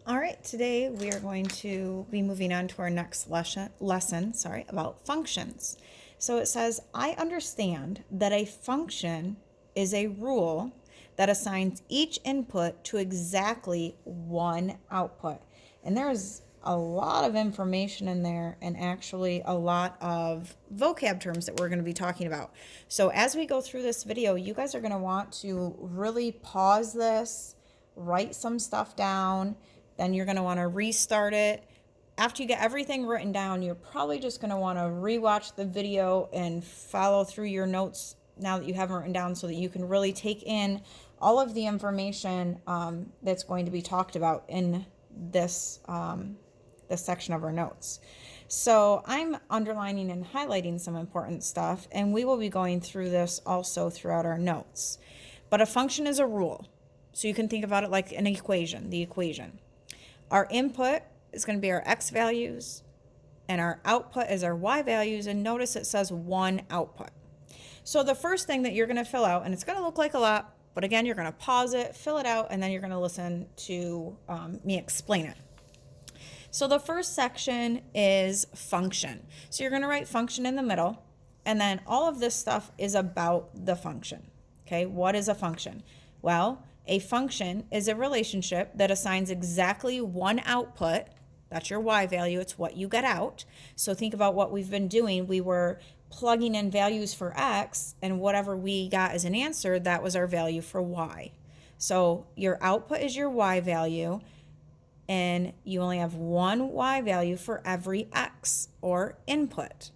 All right, today we are going to be moving on to our next lesson, about functions. So it says, I understand that a function is a rule that assigns each input to exactly one output. And there's a lot of information in there and actually a lot of vocab terms that we're going to be talking about. So as we go through this video, you guys are going to want to really pause this, write some stuff down. Then you're going to want to restart it. After you get everything written down, you're probably just going to want to rewatch the video and follow through your notes now that you have them written down so that you can really take in all of the information that's going to be talked about in this section of our notes. So I'm underlining and highlighting some important stuff, and we will be going through this also throughout our notes. But a function is a rule. So you can think about it like an equation, the equation. Our input is going to be our x values, and our output is our y values, and notice it says one output. So the first thing that you're going to fill out, and it's going to look like a lot, but again, you're going to pause it, fill it out, and then you're going to listen to me explain it. So the first section is function. So you're going to write function in the middle, and then all of this stuff is about the function. Okay, what is a function? Well, a function is a relationship that assigns exactly one output. That's your y value. It's what you get out. So think about what we've been doing. We were plugging in values for x, and whatever we got as an answer, that was our value for y. So your output is your y value, and you only have one y value for every x, or input.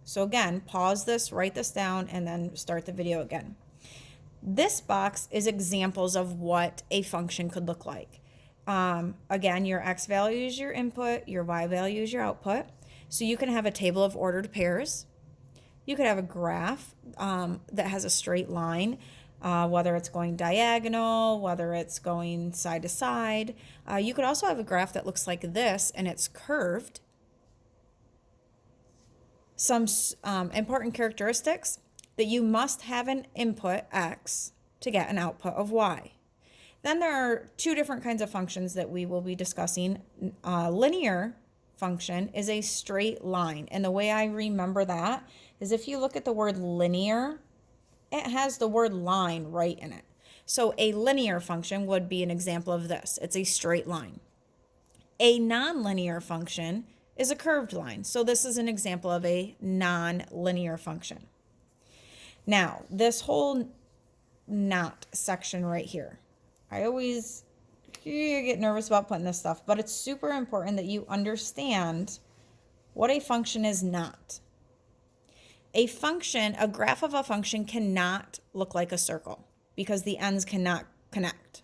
So again, pause this, write this down, and then start the video again. This box is examples of what a function could look like. Again, your x value is your input, your y value is your output. So you can have a table of ordered pairs. You could have a graph that has a straight line, whether it's going diagonal, whether it's going side to side. You could also have a graph that looks like this, and it's curved. Some important characteristics: that you must have an input x to get an output of y. Then there are two different kinds of functions that we will be discussing. Linear function is a straight line, and the way I remember that is if you look at the word linear, it has the word line right in it. So a linear function would be an example of this. It's a straight line. A nonlinear function is a curved line. So this is an example of a nonlinear function. Now, this whole not section right here, I always get nervous about putting this stuff, but it's super important that you understand what a function is not. A function, a graph of a function cannot look like a circle because the ends cannot connect.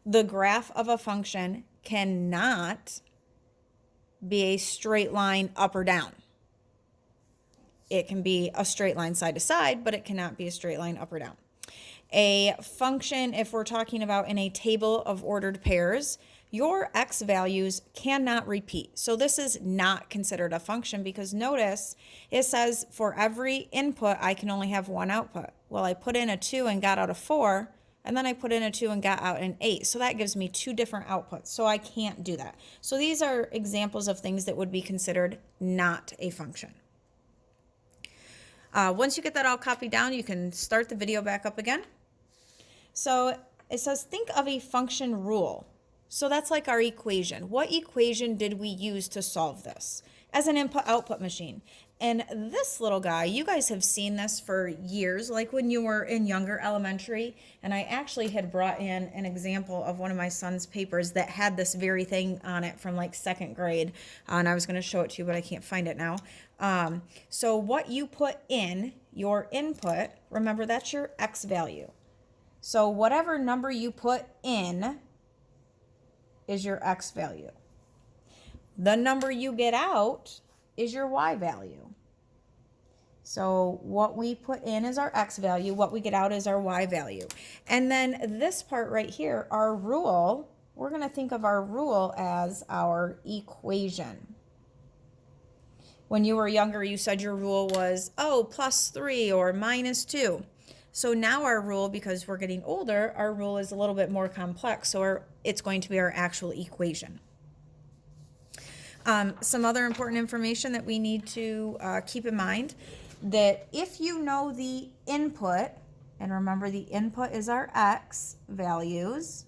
The graph of a function cannot be a straight line up or down. It can be a straight line side to side, but it cannot be a straight line up or down. A function, if we're talking about in a table of ordered pairs, your x values cannot repeat. So this is not considered a function because notice it says for every input, I can only have one output. Well, I put in a 2 and got out a 4, and then I put in a 2 and got out an 8. So that gives me two different outputs. So I can't do that. So these are examples of things that would be considered not a function. Once you get that all copied down, you can start the video back up again. So it says, think of a function rule. So that's like our equation. What equation did we use to solve this? As an input-output machine. And this little guy, you guys have seen this for years, like when you were in younger elementary. And I actually had brought in an example of one of my son's papers that had this very thing on it from like second grade. And I was going to show it to you, but I can't find it now. So what you put in your input, remember that's your x value. So whatever number you put in is your x value. The number you get out is your y value. So what we put in is our x value, what we get out is our y value. And then this part right here, our rule, we're going to think of our rule as our equation. When you were younger, you said your rule was, oh, +3 or -2. So now our rule, because we're getting older, our rule is a little bit more complex. So it's going to be our actual equation. Some other important information that we need to keep in mind, that if you know the input, and remember the input is our x values,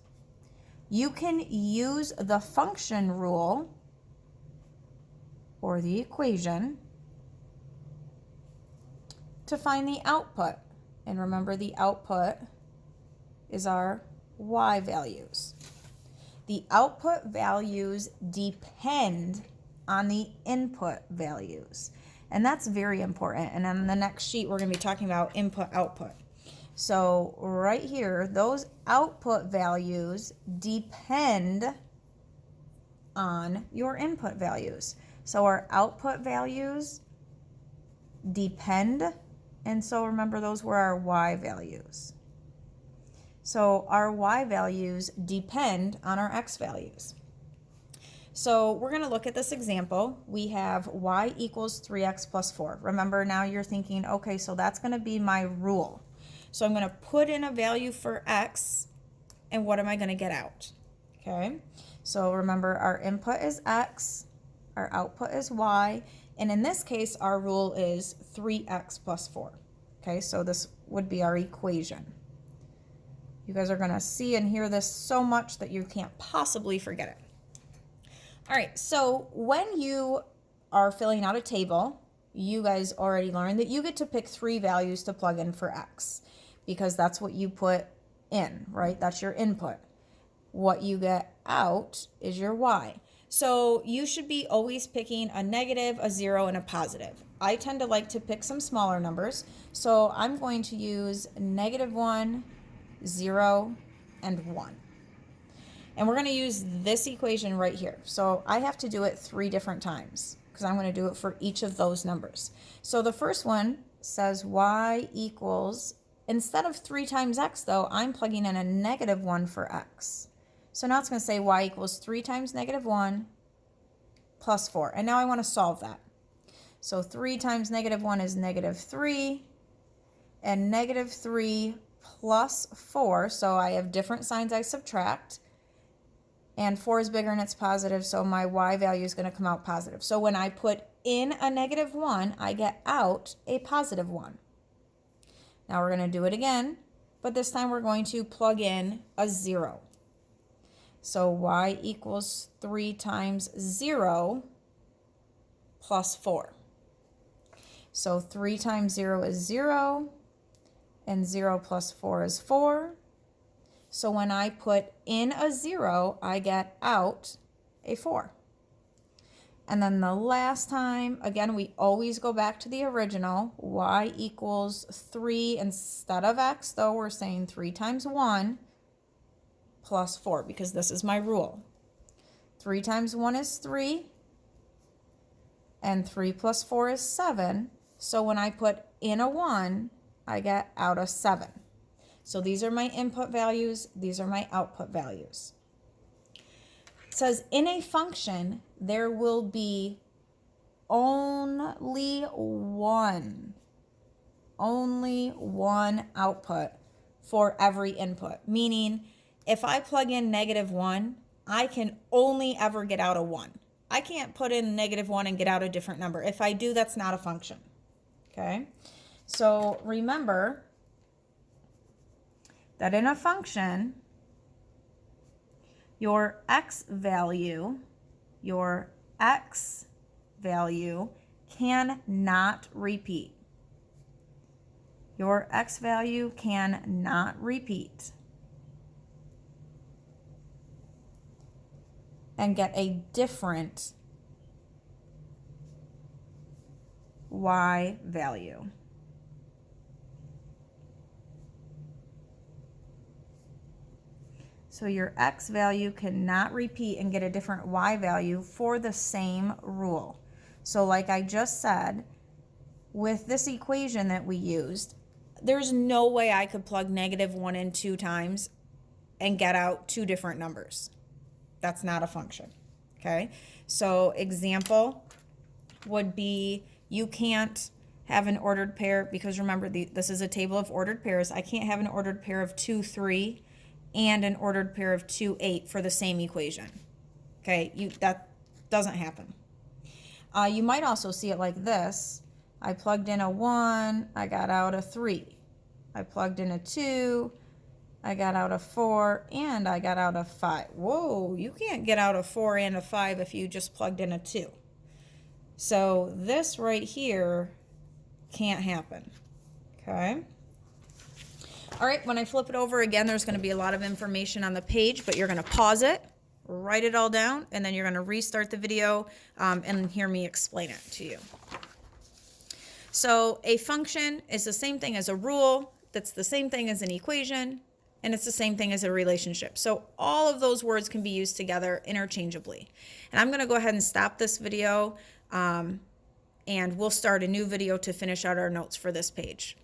you can use the function rule or the equation to find the output. And remember, the output is our y values. The output values depend on the input values. And that's very important. And on the next sheet, we're going to be talking about input, output. So right here, those output values depend on your input values. So our output values depend, and so remember, those were our y values. So our y values depend on our x values. So we're going to look at this example. We have y equals 3x plus 4. Remember, now you're thinking, okay, so that's going to be my rule. So I'm going to put in a value for x, and what am I going to get out? Okay, so remember, our input is x, our output is y, and in this case, our rule is 3x plus 4. Okay, so this would be our equation. You guys are going to see and hear this so much that you can't possibly forget it. All right, so when you are filling out a table, you guys already learned that you get to pick 3 values to plug in for x, because that's what you put in, right? That's your input. What you get out is your y. So you should be always picking a negative, a 0, and a positive. I tend to like to pick some smaller numbers, so I'm going to use -1, 0, and 1. And we're going to use this equation right here. So I have to do it 3 different times because I'm going to do it for each of those numbers. So the first one says y equals, instead of 3 times x though, I'm plugging in a -1 for x. So now it's going to say y equals 3 times -1 plus 4. And now I want to solve that. So 3 times -1 is -3, and -3 plus 4, so I have different signs I subtract, and 4 is bigger and it's positive, so my y value is going to come out positive. So when I put in a -1, I get out a positive 1. Now we're going to do it again, but this time we're going to plug in a 0. So y equals 3 times 0 plus 4. So 3 times 0 is 0, and 0 plus 4 is 4. So when I put in a 0, I get out a 4. And then the last time, again, we always go back to the original. Y equals 3 instead of x, though we're saying 3 times 1 plus 4, because this is my rule. 3 times 1 is 3, and 3 plus 4 is 7. So when I put in a 1, I get out a 7. So these are my input values, these are my output values. It says in a function, there will be only one output for every input. Meaning, if I plug in -1, I can only ever get out a 1. I can't put in -1 and get out a different number. If I do, that's not a function. Okay? So remember that in a function, your x value cannot repeat. Your x value cannot repeat and get a different y value. So your x value cannot repeat and get a different y value for the same rule. So like I just said, with this equation that we used, there's no way I could plug -1 in 2 times and get out 2 different numbers. That's not a function, okay? So example would be, you can't have an ordered pair, because remember, this is a table of ordered pairs. I can't have an ordered pair of 2, 3 and an ordered pair of 2, 8 for the same equation. Okay, that doesn't happen. You might also see it like this. I plugged in a 1, I got out a 3. I plugged in a 2, I got out a 4, and I got out a 5. Whoa, you can't get out a 4 and a 5 if you just plugged in a 2. So this right here can't happen. Okay. All right, when I flip it over again, there's going to be a lot of information on the page, but you're going to pause it, write it all down, and then you're going to restart the video and hear me explain it to you. So a function is the same thing as a rule, that's the same thing as an equation, and it's the same thing as a relationship. So all of those words can be used together interchangeably. And I'm going to go ahead and stop this video, and we'll start a new video to finish out our notes for this page.